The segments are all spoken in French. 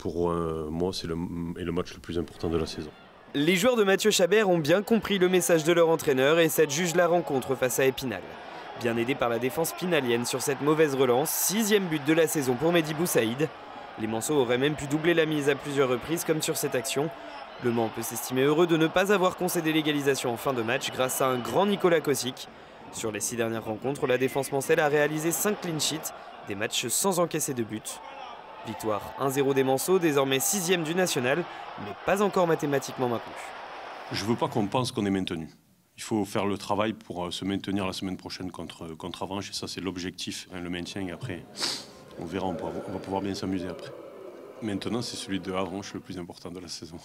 Pour moi, c'est le match le plus important de la saison. Les joueurs de Mathieu Chabert ont bien compris le message de leur entraîneur et s'adjugent la rencontre face à Épinal. Bien aidé par la défense pinalienne sur cette mauvaise relance, 6e but de la saison pour Mehdi Boussaïd. Les Manceaux auraient même pu doubler la mise à plusieurs reprises comme sur cette action. Le Mans peut s'estimer heureux de ne pas avoir concédé l'égalisation en fin de match grâce à un grand Nicolas Kosic. Sur les 6 dernières rencontres, la défense mancelle a réalisé 5 clean sheets, des matchs sans encaisser de but. Victoire 1-0 des Manceaux, désormais 6e du national, mais pas encore mathématiquement maintenu. Je ne veux pas qu'on pense qu'on est maintenu. Il faut faire le travail pour se maintenir la semaine prochaine contre Avranches, et ça c'est l'objectif, le maintien, et après on verra, on va pouvoir bien s'amuser après. Maintenant c'est celui de Avranches le plus important de la saison.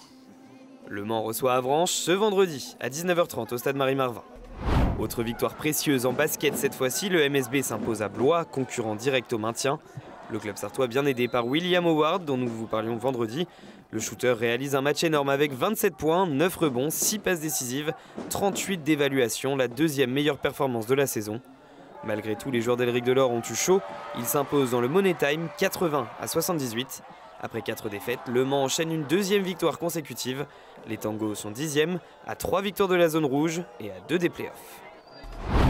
Le Mans reçoit Avranches ce vendredi à 19h30 au stade Marie-Marvin. Autre victoire précieuse en basket cette fois-ci, le MSB s'impose à Blois, concurrent direct au maintien. Le club sartois bien aidé par William Howard dont nous vous parlions vendredi. Le shooter réalise un match énorme avec 27 points, 9 rebonds, 6 passes décisives, 38 d'évaluation, la 2e meilleure performance de la saison. Malgré tout, les joueurs d'Elric Delors ont eu chaud. Ils s'imposent dans le Money Time 80-78. Après 4 défaites, Le Mans enchaîne une 2e victoire consécutive. Les Tangos sont 10e, à 3 victoires de la zone rouge et à 2 des playoffs.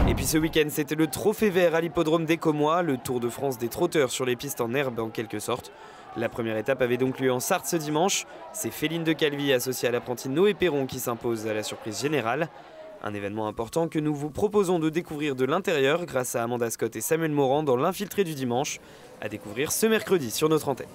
Et puis ce week-end, c'était le trophée vert à l'hippodrome des Commois, le Tour de France des trotteurs sur les pistes en herbe en quelque sorte. La première étape avait donc lieu en Sarthe ce dimanche. C'est Féline de Calvi associée à l'apprenti Noé Perron qui s'impose à la surprise générale. Un événement important que nous vous proposons de découvrir de l'intérieur grâce à Amanda Scott et Samuel Morand dans l'Infiltré du dimanche, à découvrir ce mercredi sur notre antenne.